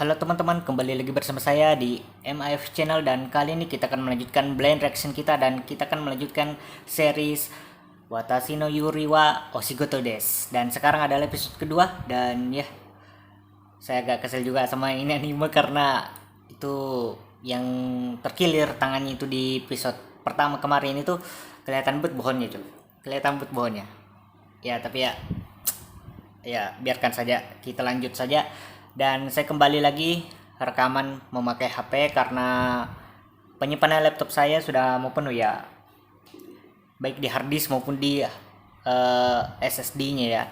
Halo teman-teman, kembali lagi bersama saya di MIF Channel dan kali ini kita akan melanjutkan blind reaction kita dan kita akan melanjutkan series Watashi no Yuri wa Oshigoto desu. Dan sekarang adalah episode kedua dan ya, saya agak kesel juga sama ini anime karena itu yang terkilir tangannya itu di episode pertama kemarin itu kelihatan bet bohonnya cuy. Kelihatan bet bohonnya. Ya, tapi ya biarkan saja, kita lanjut saja. Dan saya kembali lagi rekaman memakai HP karena penyimpanan laptop saya sudah mau penuh ya, baik di hard disk maupun di SSD-nya ya.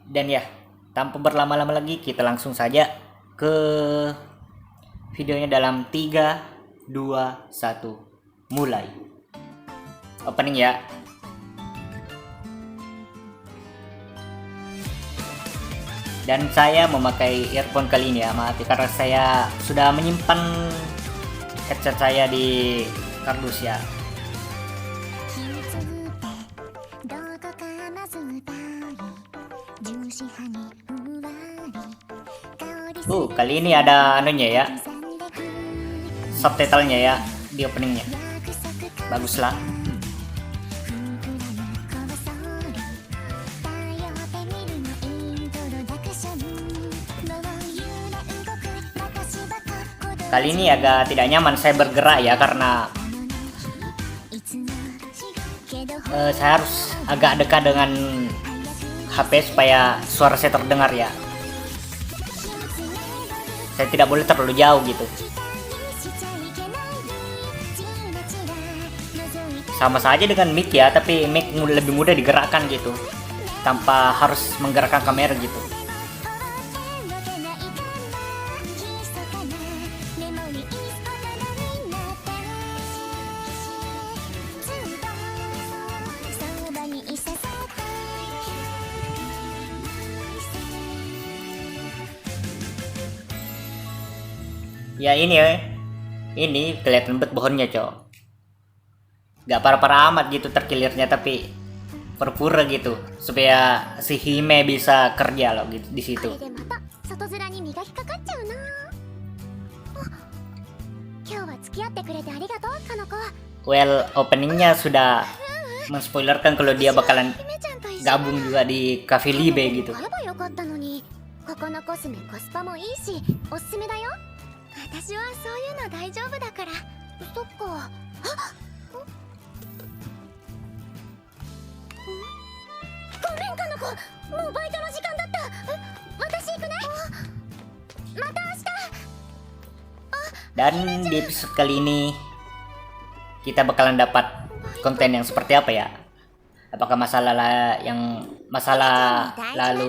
Dan ya, tanpa berlama-lama lagi kita langsung saja ke videonya dalam 3, 2, 1 mulai. Opening ya. Dan saya memakai earphone kali ini ya, maaf ya, karena saya sudah menyimpan headset saya di kardus ya. Kali ini ada anunya ya, subtitlenya ya di openingnya. Baguslah. Kali ini agak tidak nyaman saya bergerak ya, karena saya harus agak dekat dengan HP supaya suara saya terdengar ya. Saya tidak boleh terlalu jauh gitu. Sama saja dengan mic ya, tapi mic lebih mudah digerakkan gitu, tanpa harus menggerakkan kamera gitu. Ya ini kelihatan bet bohonnya cok. Gak parah-parah amat gitu terkilirnya, tapi pura-pura gitu supaya si Hime bisa kerja loh gitu di situ. Well, openingnya sudah menspoilerkan kalau dia bakalan gabung juga di Cafe Libe gitu. Dan di episode kali ini kita bakalan dapat konten yang seperti apa ya? Apakah masalah lalu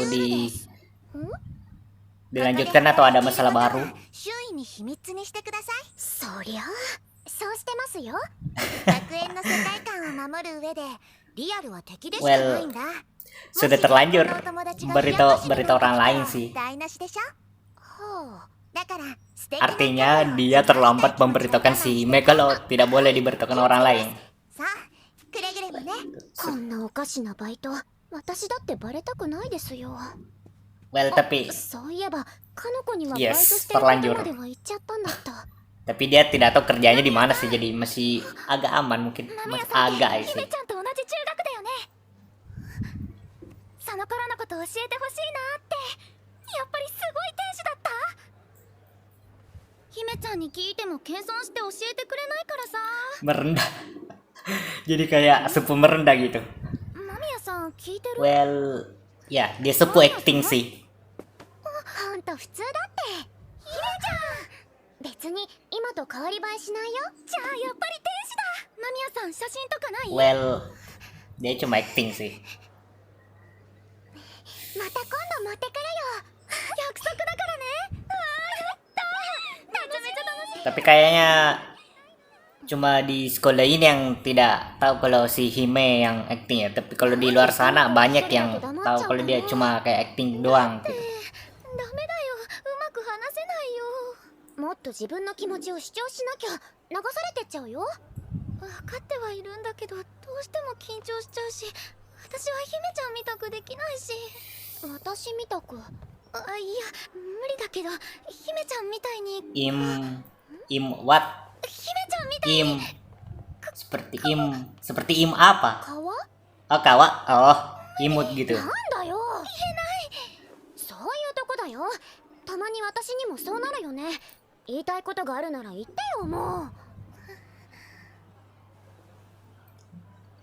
dilanjutkan atau ada masalah baru? Well, sudah terlanjur berita orang lain sih. Artinya dia terlambat memberitakan si Hime kalau tidak boleh diberitakan orang lain. Well, tapi yes, terlanjur. Tapi dia tidak tahu kerjanya di mana sih, jadi masih agak aman mungkin, masih agak sih. Merendah. Jadi kayak sepupu merendah gitu. Well, ya dia sepupu acting sih. Well, dia cuma acting sih. Tapi kayaknya cuma di sekolah ini yang tidak tahu kalau si Hime yang acting ya. Tapi kalau di luar sana banyak yang tahu kalau dia cuma kayak acting doang gitu. いや、無理だけど、姫ちゃんみたいに what? 姫ちゃんみたい Im に seperti im apa? 川 Oh, kawa. Oh, imut gitu. なんだよ、言えない。そういうとこだよ。たまに私にもそうなるよね。言いたいことがあるなら言ってよ、もう。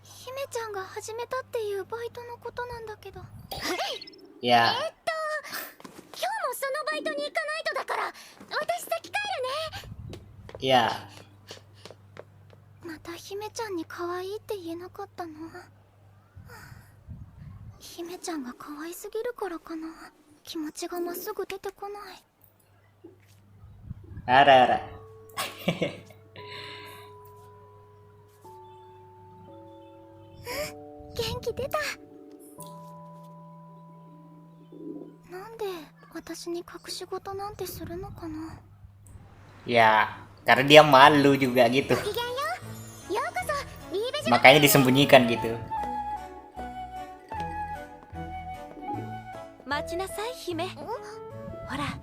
姫ちゃんが始めたっていうバイトのことなんだけど。 Ya, 今日もそのバイトに行かないとだから、私先帰るね。 ya. また姫ちゃんに可愛いって言えなかったの。姫ちゃんが可愛すぎるからかな。気持ちがまっすぐ出てこない。 Ara. 元気出た。なんで私に隠し事なんてするのかな。 Ya, karena dia malu juga gitu. ごきげんよう。ようこそリーベジュ。 Makanya disembunyikan gitu. 待ちなさい姫。ほら、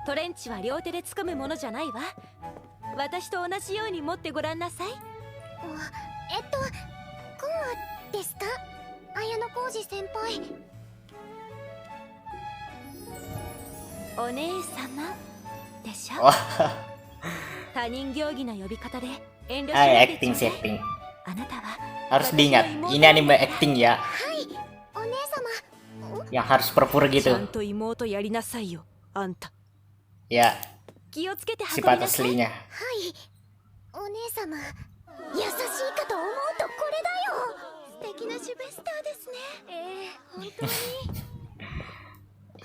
トレンチは両手で掴むものじゃないわ。私と同じように持ってごらんなさい。こうですか、綾小路先輩。お姉様でしょ。 Oh, 他人行儀な呼び方で遠慮しないでちょ acting うだい。 acting. あなたは Harus diingat, ini anime acting ya. お姉様。 Yang harus pura-pura ちゃん gitu. と妹やりなさいよ、あんた。 Ya, 気をつけて運び sifat なさい。 aslinya. お姉様、優しいかと思うとこれだよ。素敵なシュベスターですね。本当に。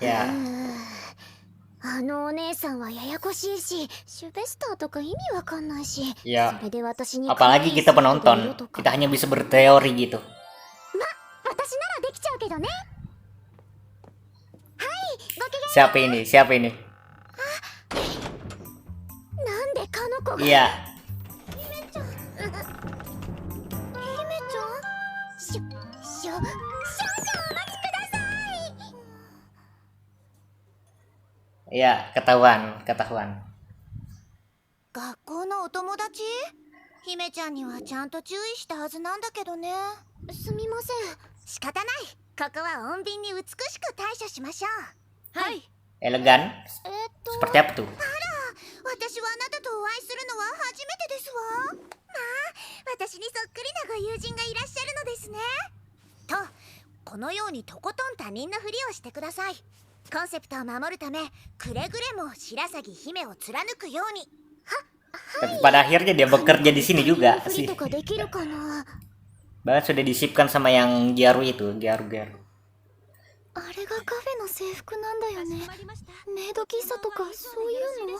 Ya, あのお姉さんはややこしいし、シュベスターとか意味わかんないし。 ya. それで私に Apalagi kita penonton, kita hanya bisa berteori gitu. 私ならできちゃうけどね。はい、ごき Siapa ini? Siapa ini? げん。なんでかの子が。 Iya, 姫ちゃん。姫ちゃん。少々お待ちください。 iya, ketahuan. 学校のお友達？姫ちゃんにはちゃんと注意したはずなんだけどね。すみません。仕方ない。ここは穏便に美しく対処しましょう。はい。 elegan. Seperti apa tuh? 私はあなたとお会いするのは初めてですわ。まあ、私にそっくりなご友人がいらっしゃるのですね。と、このようにとことん他人のふりをしてください。コンセプトを守るため、くれぐれも白鷺姫を貫くように。 Tapi pada akhirnya dia bekerja di sini juga ふり sih. とかできるかな。 Bahkan sudah disipkan sama yang Gyaru itu, Gyaru. あれがカフェの制服なんだよね。メイド喫茶とかそういうの。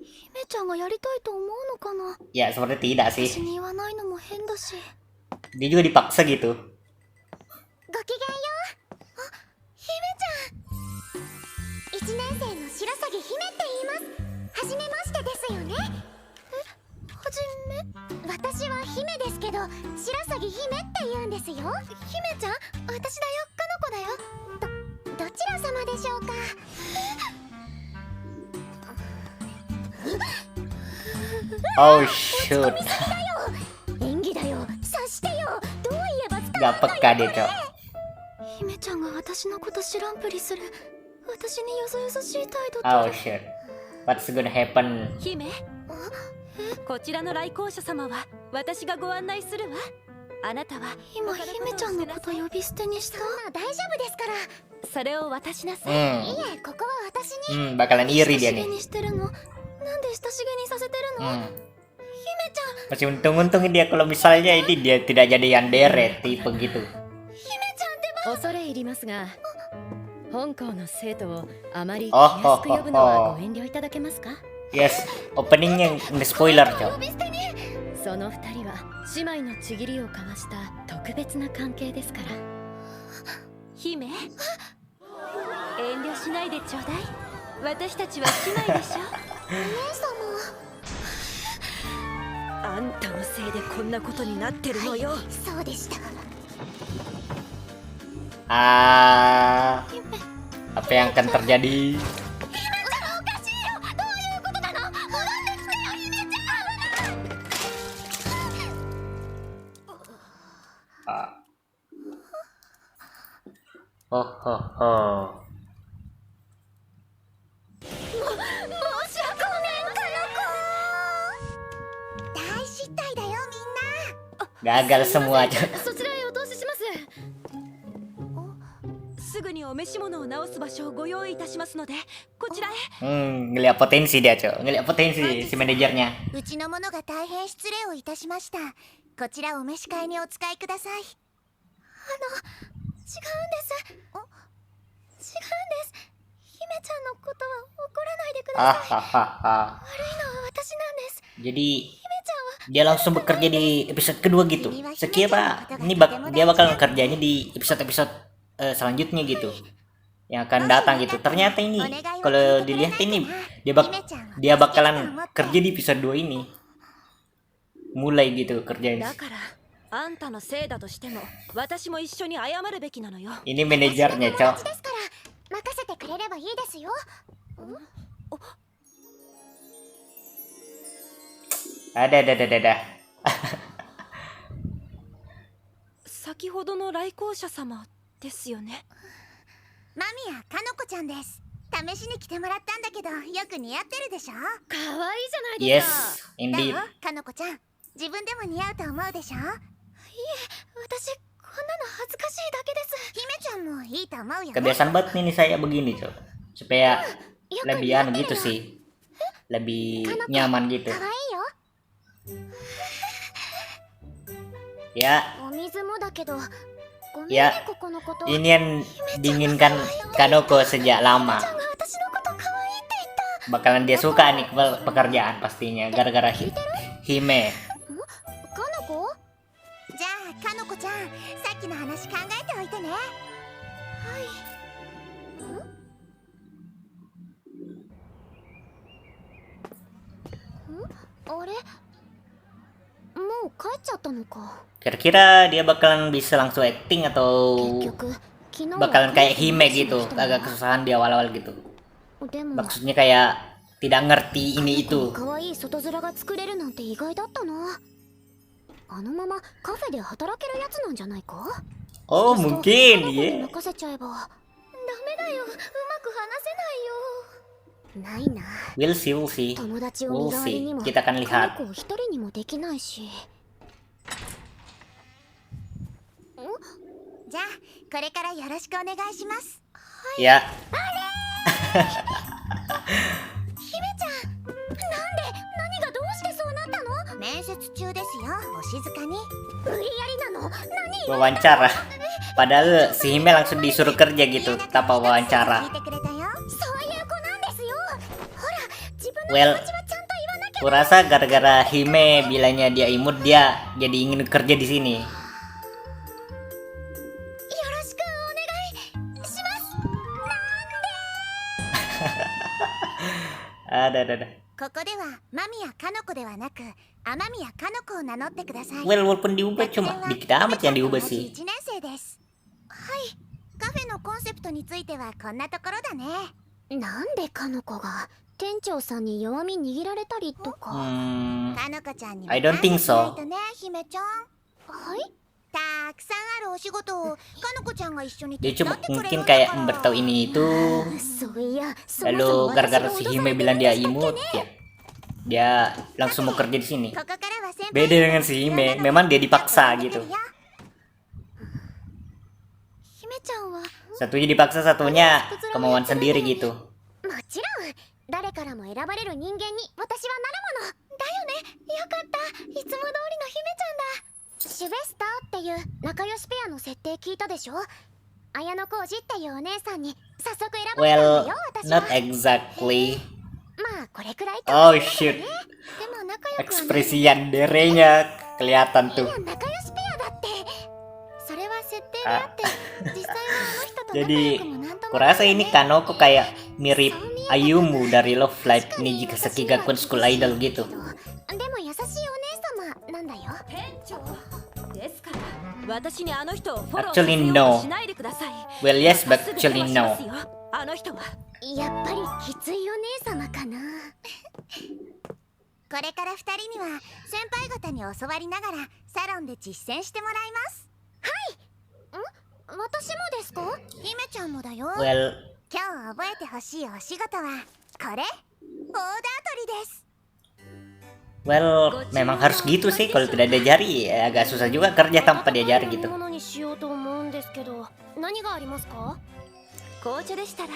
姫ちゃんがやりたいと思うのかな。 Ya, seperti tidak 私 sih. に言わないのも変だし。 Dia juga dipaksa gitu. ごきげんよう。あ、姫ちゃん。1年生の白鷺姫って言います。はじめましてですよね。はじめ。私は姫ですけど、白鷺姫って言うんですよ。姫ちゃん、私だよ、かの子だよ。どちら様でしょうか。 Oh shoot. 演技だよ、察してよ。どう言えば伝 Gak peka dia, Cok. 姫ちゃんが私のこと知らんぷりする。私によそよそしい態度 Oh shit. What's gonna happen? 姫、こちらの来校者様は私がご案内するわ。あなたは今姫ちゃんのこと呼び捨てにした。そんな大丈夫ですから。それを渡しなさい。 Hmm, いえ、ここは私に。 bakalan iri 親 dia しげ nih. にしてるの。なんで親しげにさせてるの。 Hmm. 姫ちゃん、 Masih untung-untung dia kalau misalnya ini dia tidak jadi yandere tipe gitu. 姫ちゃんってば。恐れ入りますが、本校の生徒をあまり気お安く呼ぶのはご遠慮いただけますか？ Yes, openingnya nge-spoiler, Cok. 呼び捨てに。その二人は姉妹のちぎりを交わした特別な関係ですから。姫、遠慮しないでちょうだい。私たちは姉妹でしょ。お姉あんたのせいでこんなことになってるのよ。様。そうでした。 Ah, Apa yang akan terjadi? おかしいよ、どういうことなの？戻ってきてよ、姫ちゃん。 Oh, oh, oh. 申し訳ごめん、かの子。大失態だよ、みんな。 Gagal semua aja. そちらへお通しします。すぐにお召し物を直す場所をご用意いたしますので、こちらへ。 Ngeliat potensi dia, Cok. Ngeliat potensi si manajernya. うちの者が大変失礼をいたしました。こちらお召し替えにお使いください。違うんです。違うんです。姫ちゃんのことは怒らないでください。 Hahaha. 悪いのは私なんです。 Jadi 姫ちゃんは dia langsung bekerja di episode kedua gitu. Sekira ini dia bakal kerjanya di episode-episode selanjutnya gitu. Yang akan datang gitu. Ternyata ini kalau dilihat ini dia bakalan kerja di episode 2 ini. Mulai gitu だ kerjanya. からあんたのせいだとしても私も一緒に謝るべきなのよ。 Ini manajernya, 私の友 Cok. 達ですから任せてくれればいいですよ。 Ada. 先ほどの来校者様ですよね。マミヤかのこちゃんです。試しに着てもらったんだけどよく似合ってるでしょ。可愛いじゃないですか。 Yes, indeed. だよかのこちゃん、自分でも似合うと思うでしょ。いえ、私こんなの恥ずかしいだけです。姫ちゃんもいいと思うよ。 Kebiasaan banget nih saya begini, Cok. Supaya よく lebih 似合っ anu てる gitu よ。 sih. Lebih nyaman gitu. 可愛いよ。 Ya, お水もだけど、ごめん Ya ね、ここのこと。 ini yang diinginkan Kanoko sejak lama. ちゃんが私のこと可愛いって言った。 Bakalan dia suka nih pekerjaan pastinya gara-gara Hime. かのこ？じゃあかのこちゃん、さっきの話考えておいてね。はい。あれ？もう帰っちゃったのか。 Kira-kira dia bakalan bisa langsung acting atau 結局、昨日は bakalan kayak Hime 帰って gitu, きたの agak kesusahan di awal-awal gitu. でも Maksudnya kayak tidak ngerti ini itu. 可愛い外面が作れるなんて意外だったな。あのままカフェで働けるやつなんじゃないか。 Oh, そうすると mungkin カノコに ya. 任せちゃえば。ダメだよ、うまく話せないよ。ないな。 We'll see. 友達を We'll 身代わりに see. も Kita akan カノ lihat. コを一人にもできないし。じゃあこれからよろしくお願いします。 Ya, 姫ちゃん、なんで？何がどうしてそうなったの？面接中ですよ、お静かに。無理やりなの？何？ wawancara. Padahal si Hime langsung disuruh kerja gitu tanpa 聞 wawancara. いてくれたよ。そういう子なんですよ。ほら、自分の Well, 気持ちはちゃんと言わなきゃ。 kurasa gara-gara Hime bilangnya dia imut, dia jadi ingin kerja di sini. よろしくお願いします。 Ada. ここではマミヤかのこではなく雨宮かのこを名乗ってください。 Well, walaupun diubah cuma dikit amat yang diubah sih. 1年生です。はい、カフェのコンセプトについてはこんなところだね。なんでかのこが店長さんに弱み握られたりとか。 かのこちゃんにも I don't think しない so. とね、姫ちゃん。はい。たくさんあるお仕事をかのこちゃんが一緒に Dia 手伝 cuma ってくれる mungkin んだ kayak から。 memberitahu ini itu. そういや、そもそ Lalu も私 gara-gara が si 脅さ Hime れて bilang るん dia でしたっけ imut ね。 ya. Dia langsung mau kerja di sini. ここからは先輩 Beda dengan si Hime, memang dia dipaksa gitu. 姫ちゃんは Satunya dipaksa, satunya kemauan sendiri gitu. もちろん誰からも選ばれる人間に私はなるものだよね。よかった、いつも通りの姫ちゃんだ。シュベスターっていう仲良しペアの設定聞いたでしょ。綾野浩二っていうお姉さんに早速選ばれたん Well, だよ、私は。 not exactly. まあこれくらいと Oh 思うけど shit. ね。でも仲良くはない。 Ekspresi yanderenya kelihatan い tuh. や、仲良しペアだって。それは設定であって、実際はあの人と仲 Jadi, 良くもなんとも kurasa ini Kanoko kayak mirip Ayumu dari Love Live Nijika Sekigakuen School Idol gitu. でも優しいお姉様なんだよ。店長ですから私にあの人をフォロー Actually, させよう no. としないでください。 Well, yes, but すぐ電 actually 話し no. ますよ。あの人は。やっぱりきついお姉様かな。これから2人には先輩方に教わりながらサロンで実践してもらいます。はい。私もですか？姫ちゃんもだよ。 Well, 今日覚えてほしいお仕事はこれ、オーダー取りです。 memang harus gitu sih. Kalau tidak ada jari ya agak susah juga kerja tanpa dia jari gitu. ものにしようと思うんですけど、何がありますか？紅茶でしたら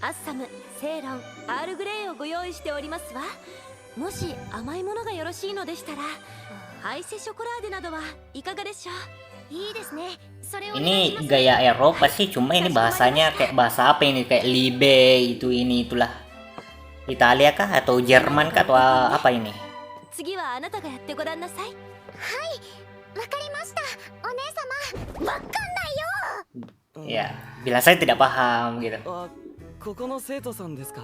アッサム、セイロン、アールグレイをご用意しておりますわ。もし甘いものがよろしいのでしたらハイセショコラーデなどはいかがでしょう？いいですね。それを Ini gaya Eropa sih, cuma ini bahasanya kayak bahasa apa ini? Kayak Libe itu ini itulah. Italia kah atau Jerman kah atau apa ini? 次はあなたがやってごらんなさい。わかりました。お姉様、わかんないよ。 Ya, bila saya tidak paham gitu. あ、ここの生徒さんですか？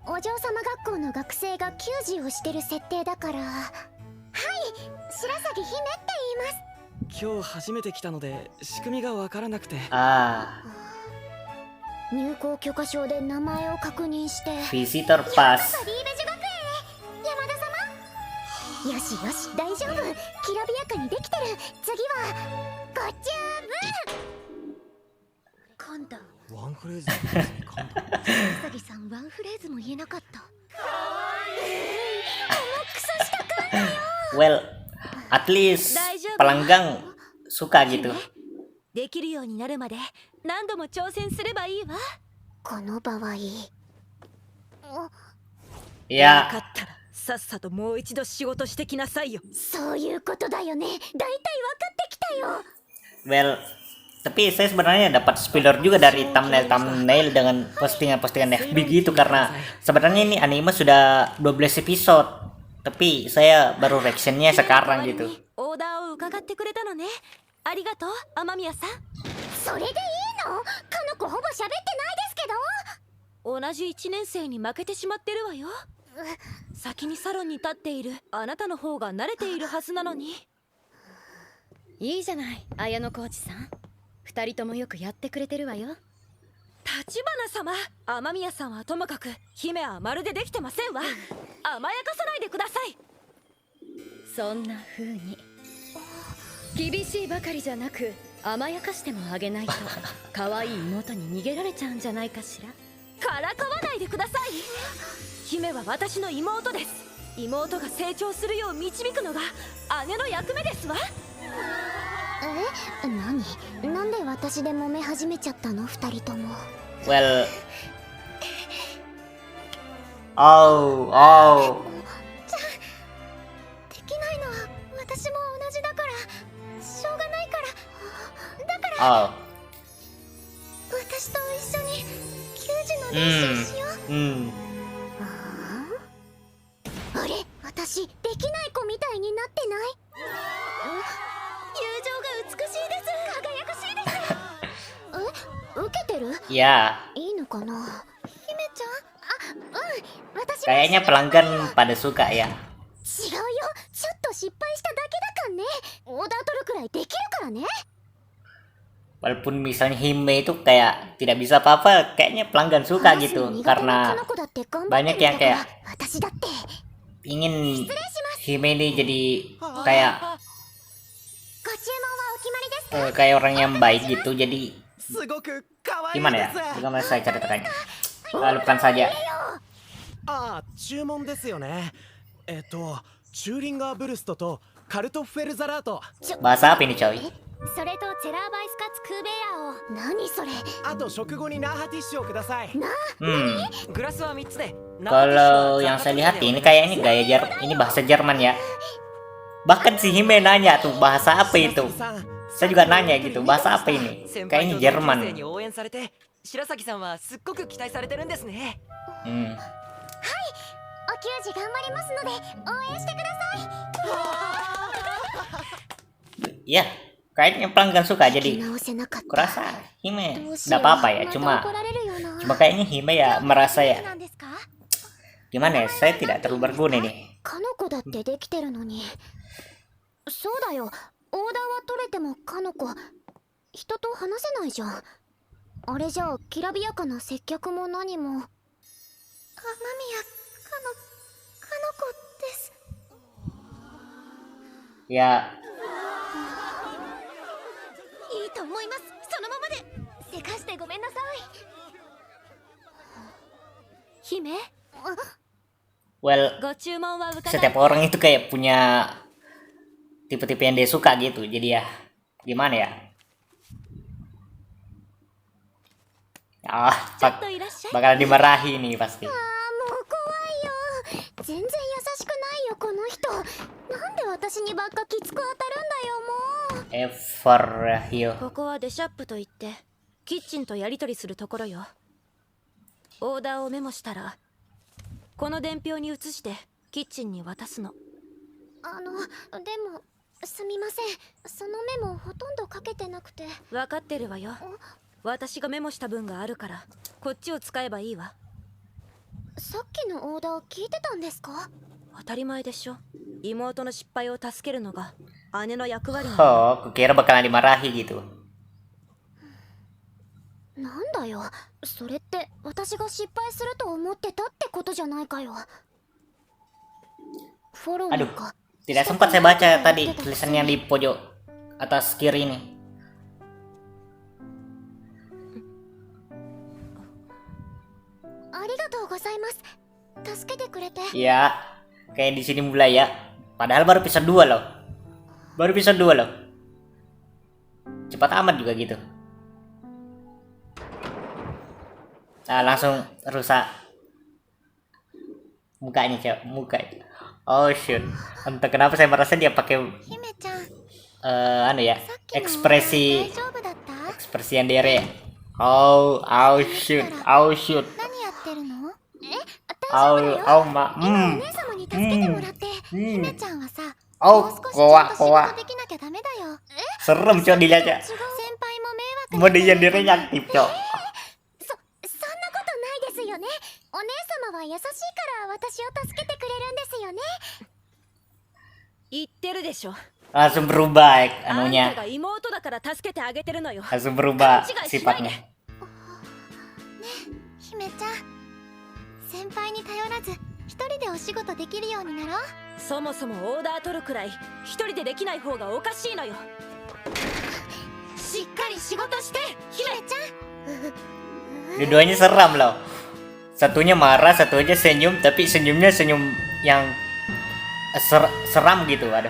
お嬢様学校の学生が給仕をしてる設定だから。はい、白鷺姫って言います。今日初めて来たので仕組みがわからなくて。 Ah, 入校許可証で名前を確認して。 visitor pass. リーベジュ学園へ、山田様。よしよし、大丈夫。きらびやかにできてる。次はご注文。今度ワンフレーズですね。今度白鷺さん、ワンフレーズも言えなかった。Well, at least pelanggang suka gitu. できるようになるまで何度も挑戦すればいいわ。この場合、分か Ya, ったらさっさともう一度仕事してきなさいよ。そういうことだよね。だいたい分かってきたよ。 well, tapi saya sebenarnya dapat spoiler juga dari thumbnail dengan postingan-postingan FB gitu karena sebenarnya ini anime sudah 12 episode, tapi saya baru reactionnya sekarang gitu. オーダーを伺ってくれたのね。ありがとう、雨宮さん。それでいいの？かの子ほぼ喋ってないですけど。同じ1年生に負けてしまってるわよ。先にサロンに立っているあなたの方が慣れているはずなのに。いいじゃない、綾野コーチさん。二人ともよくやってくれてるわよ。立花様、雨宮さんはともかく姫はまるでできてませんわ。甘やかさないでください。そんな風に厳しいばかりじゃなく甘やかしてもあげないと可愛い妹に逃げられちゃうんじゃないかしら。からかわないでください。姫は私の妹です。妹が成長するよう導くのが姉の役目ですわ。なんで私で揉め始めちゃったの、二人とも。 Well, oh, できないのは私も同じだから、しょうがないから。だから oh, 私と一緒に球児の練習しよう。あれ、私できない子みたいになってない？友情が美しいです。輝かしいです。受けてる？ ya. いいのかな、姫ちゃん。私も Kayaknya pelanggan pada suka ya. 違うよ、ちょっと失敗しただけだかんね。オーダー取るくらいできるからね。 Walaupun misalnya Hime itu kayak tidak bisa apa-apa, kayaknya pelanggan suka gitu karena banyak yang kayak 私だって。 ingin Hime ini jadi kayak ご注文はお決まりですか？ kayak orang yang baik gitu. Jadi すごく可愛い gimana で ya? す。 Bagaimana saya ceritakannya? Lakukan saja. あ、注文ですよね。チューリンガーブルストとカルトフェルザラート。 Bahasa apa ini coy? それとチェラーバイスカツクーベヤを。何それ？あと食後にナーハティッシュをください。 グラスは3つで。 Kalau yang saya lihat ini kayaknya gaya ini bahasa Jerman ya. Bahkan si Hime nanya tuh bahasa apa itu. Saya juga nanya gitu, bahasa apa ini? Kayaknya Jerman. 応援されて、白崎さんはすっごく期待されてるんですね。お給仕頑張りますので応援してください。 Ya, kayaknya pelanggan suka jadi 直せなかった。 kurasa Hime nggak apa-apa ya, cuma kayaknya Hime ya merasa ya なんですか？ gimana ya, saya tidak terlalu berguna nih. かの子だってできてるのに。そうだよ、オーダーは取れてもかの子人と話せないじゃん。あれじゃあきらびやかな接客も何も。雨宮かの子です。 Ya, いいと思います。そのままで。せかしてごめんなさい。姫 well, ご注文は伺い setiap orang itu kayak punya tipe-tipe yang dia suka gitu. Jadi ya, gimana ya? ちょっといらっしゃい Bakal dimarahi nih pasti. もう怖いよ。全然優しくないよこの人。なんで私にばっかきつく当たるんだよもう。 Ever Hio. ここはデシャップといってキッチンとやり取りするところよ。オーダーをメモしたらこの伝票に移してキッチンに渡すの。でもすみません。そのメモほとんど書けてなくて。分かってるわよ。私がメモした分があるからこっちを使えばいいわ。さっきのオーダー聞いてたんですか？当たり前でしょ。妹の失敗を助けるのが姉の役割なの。 Oh, kukira bakalan dimarahi gitu. なんだよ、それって私が失敗すると思ってたってことじゃないかよ。フォロー Aduh, か。 tidak sempat saya baca tadi tulisan yang di pojok atas kiri nih. ありがとうございます。助けてくれて。 Ya, kayak di sini mulai ya. Padahal baru episode 2 loh. Baru episode 2 loh. Cepat amat juga gitu. Nah, langsung rusak mukanya, cewek. Muka. Oh shoot. Entah kenapa saya merasa dia pakai 姫ちゃん、 anu ya, さっきのオーダー ekspresi 大丈夫だった？ ekspresi yang dere. Oh shoot. Oh shoot. 何やってるの？大丈夫だ Oh よ。 oh ma. 今お姉様に助けてもらって。姫ちゃんはさ、も Oh, う少しちゃんと仕 kowa. 事できなきゃダメだよ。 Serem cok dilihat ya. 先輩も迷惑 Mode yang direnya aktif cok. そんなことないですよね。お姉様は優しいから私を助けてくれるんですよね。言ってるでしょ。 Langsung berubah あんた anunya. が妹だから助けてあげてるのよ。 Langsung berubah Kan juga silai sifatnya. 姫ちゃん、先輩に頼らず一人でお仕事できるようになろう。そもそもオーダー取るくらい一人でできない方がおかしいのよ。しっかり仕事して姫ちゃん。 Dua-duanya seram loh. Satunya marah, satunya senyum, tapi senyumnya senyum yang seram gitu. Aduh.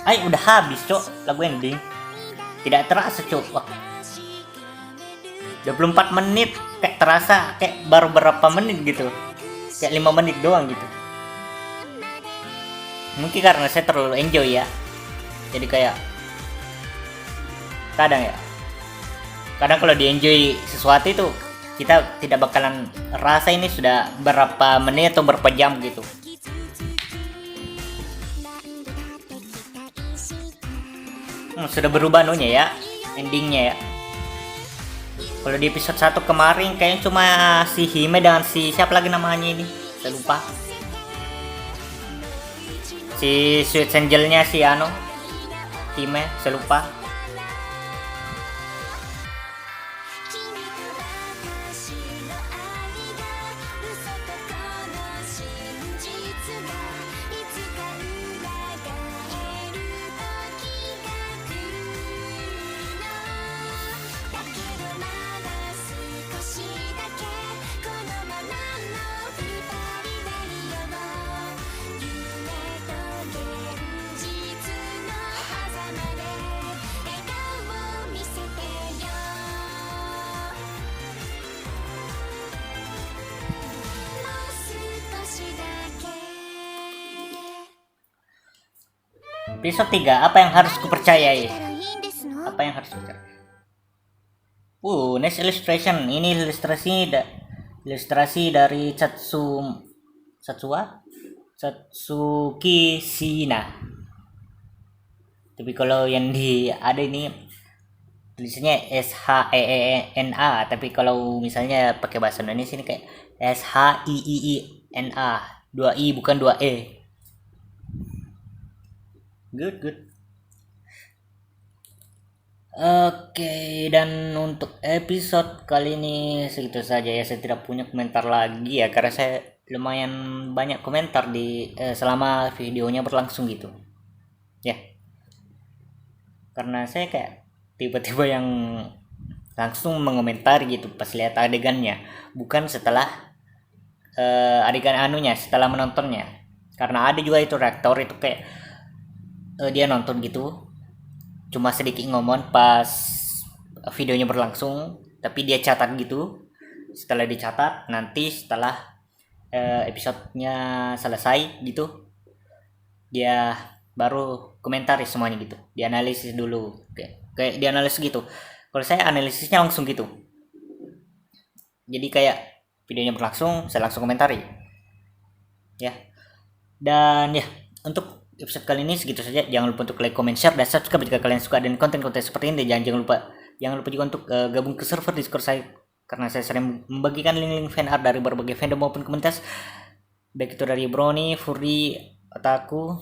Ay, udah habis cok lagu ending. Tidak terasa cok. Wah. 24 menit kayak terasa kayak baru berapa menit gitu. Kayak 5 menit doang gitu. Mungkin karena saya terlalu enjoy ya. Jadi kayak kadang kalau di enjoy sesuatu itu kita tidak bakalan rasa ini sudah berapa menit atau berapa jam gitu. Sudah berubah nunya ya, endingnya ya. Kalau di episode 1 kemarin kayaknya cuma si Hime dengan si siapa lagi namanya ini, saya lupa. Si Sweet Angelnya si Hime, saya lupa. Episode 3, apa yang harus kupercayai? たらいいんですの？ Apa yang harus kupercayai? Next illustration. Ini ilustrasi dari Satsuki Shina. Tapi kalau yang ada ini tulisannya SHEENA, tapi kalau misalnya pakai bahasa Indonesia ini kayak SHIIINA, 2 I bukan 2 E. Good. Oke, dan untuk episode kali ini segitu saja ya. Saya tidak punya komentar lagi ya, karena saya lumayan banyak komentar di selama videonya berlangsung gitu. Ya, karena saya kayak tiba-tiba yang langsung mengomentar gitu pas lihat adegannya, bukan setelah adegan anunya, setelah menontonnya. Karena ada juga itu reaktor itu kayak dia nonton gitu, cuma sedikit ngomong pas videonya berlangsung, tapi dia catat gitu. Setelah dicatat, nanti setelah episodenya selesai gitu, dia baru komentari semuanya gitu, dianalisis dulu, kayak dianalisis gitu. Kalau saya analisisnya langsung gitu, jadi kayak videonya berlangsung saya langsung komentari ya. Dan ya, untuk episode kali ini segitu saja. Jangan lupa untuk like, comment, share, dan subscribe jika kalian suka dan konten-konten seperti ini. Dan jangan lupa juga untuk gabung ke server Discord saya, karena saya sering membagikan link-link fan art dari berbagai fandom maupun komunitas, baik itu dari Brony, Furry, Otaku,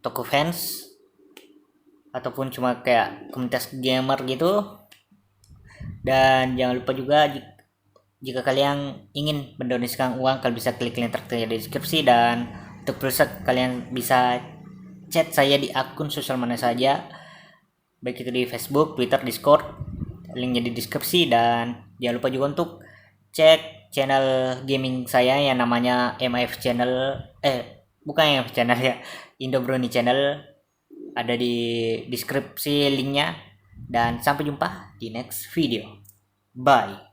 toko fans, ataupun cuma kayak komunitas gamer gitu. Dan jangan lupa juga jika kalian ingin mendonasikan uang, kalian bisa klik link tertera di deskripsi. Dan untuk pulsa kalian bisa chat saya di akun sosial mana saja, baik itu di Facebook, Twitter, Discord, linknya di deskripsi. Dan jangan lupa juga untuk cek channel gaming saya yang namanya MIF Channel, bukan MIF Channel ya, Indo Brony Channel, ada di deskripsi linknya. Dan sampai jumpa di next video. Bye.